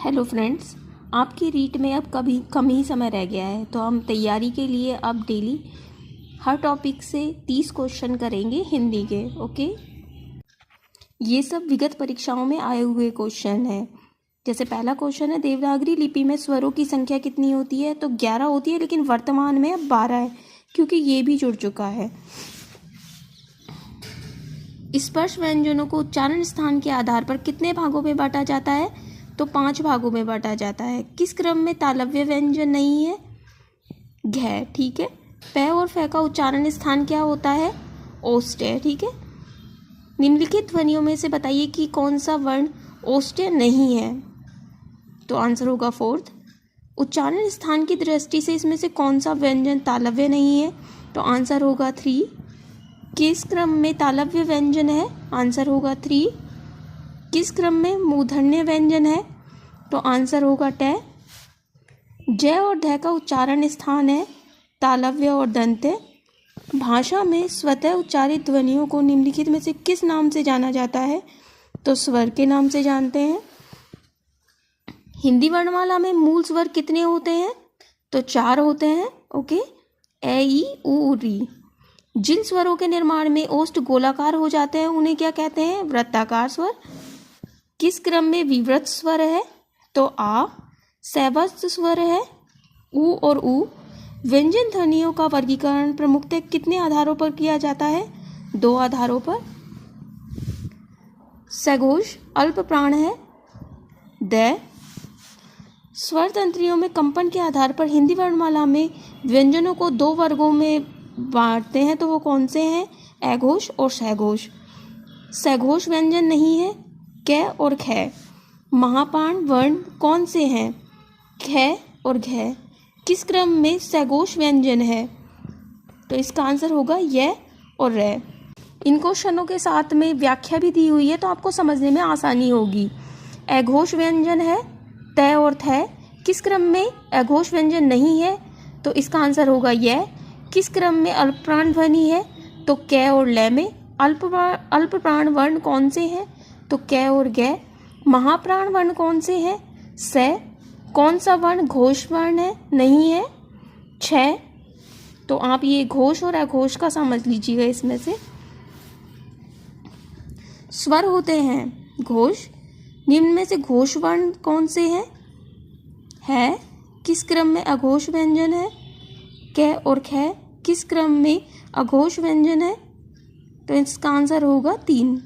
Hello friends, आपकी रीट में अब कम ही समय रह गया है, तो हम तैयारी के लिए अब डेली हर टॉपिक से 30 क्वेश्चन करेंगे हिंदी के। ओके, ये सब विगत परीक्षाओं में आए हुए क्वेश्चन हैं। जैसे पहला क्वेश्चन है, देवनागरी लिपि में स्वरों की संख्या कितनी होती है? तो 11 होती है, लेकिन वर्तमान में अब 12 है क्योंकि ये भी जुड़ चुका है। स्पर्श व्यंजनों को उच्चारण स्थान के आधार पर कितने भागों में बांटा जाता है? तो 5 भागों में बांटा जाता है। किस क्रम में तालव्य व्यंजन नहीं है? घ, ठीक है। प और फ का उच्चारण स्थान क्या होता है? ओष्ठ्य, ठीक है। निम्नलिखित ध्वनियों में से बताइए कि कौन सा वर्ण ओष्ठ्य नहीं है? तो आंसर होगा 4th। उच्चारण स्थान की दृष्टि से इसमें से कौन सा व्यंजन तालव्य नहीं है? तो आंसर होगा 3। किस क्रम में तालव्य व्यंजन है? आंसर होगा 3। किस क्रम में मूर्धन्य व्यंजन है? तो आंसर होगा ट। ज और ध का उच्चारण स्थान है तालव्य और दंत्य। भाषा में स्वतः उच्चारित ध्वनियों को निम्नलिखित में से किस नाम से जाना जाता है? तो स्वर के नाम से जानते हैं। हिंदी वर्णमाला में मूल स्वर कितने होते हैं? तो 4 होते हैं। ओके, ए, ई, उ, री। जिन स्वरों के निर्माण में ओष्ठ गोलाकार हो जाते हैं उन्हें क्या कहते हैं? वृत्ताकार स्वर। किस क्रम में विवृत स्वर है? तो आ। सैवस्त स्वर है उ और उ। व्यंजन ध्वनियों का वर्गीकरण प्रमुखतः कितने आधारों पर किया जाता है? 2 आधारों पर। सघोष अल्प प्राण है द। स्वर तंत्रियों में कंपन के आधार पर हिंदी वर्णमाला में व्यंजनों को 2 वर्गों में बांटते हैं, तो वो कौन से हैं? अघोष और सघोष। सघोष व्यंजन नहीं है क और ख। महापाण वर्ण कौन से हैं? ख और घ। किस क्रम में सघोष व्यंजन है? तो इसका आंसर होगा य और र। इन क्वेश्चनों के साथ में व्याख्या भी दी हुई है, तो आपको समझने में आसानी होगी। अघोष व्यंजन है त और थ। किस क्रम में अघोष व्यंजन नहीं है? तो इसका आंसर होगा य। किस क्रम में अल्प प्राण ध्वनि है? तो क और ल में। अल्प प्राण वर्ण कौन से हैं? तो क और ग। महाप्राण वर्ण कौन से हैं? स। कौन सा वर्ण घोष वर्ण है? नहीं है छ। तो आप ये घोष और अघोष का समझ लीजिएगा। इसमें से स्वर होते हैं घोष। निम्न में से घोष वर्ण कौन से हैं? है। किस क्रम में अघोष व्यंजन है? क और ख। किस क्रम में अघोष व्यंजन है? तो इसका आंसर होगा 3।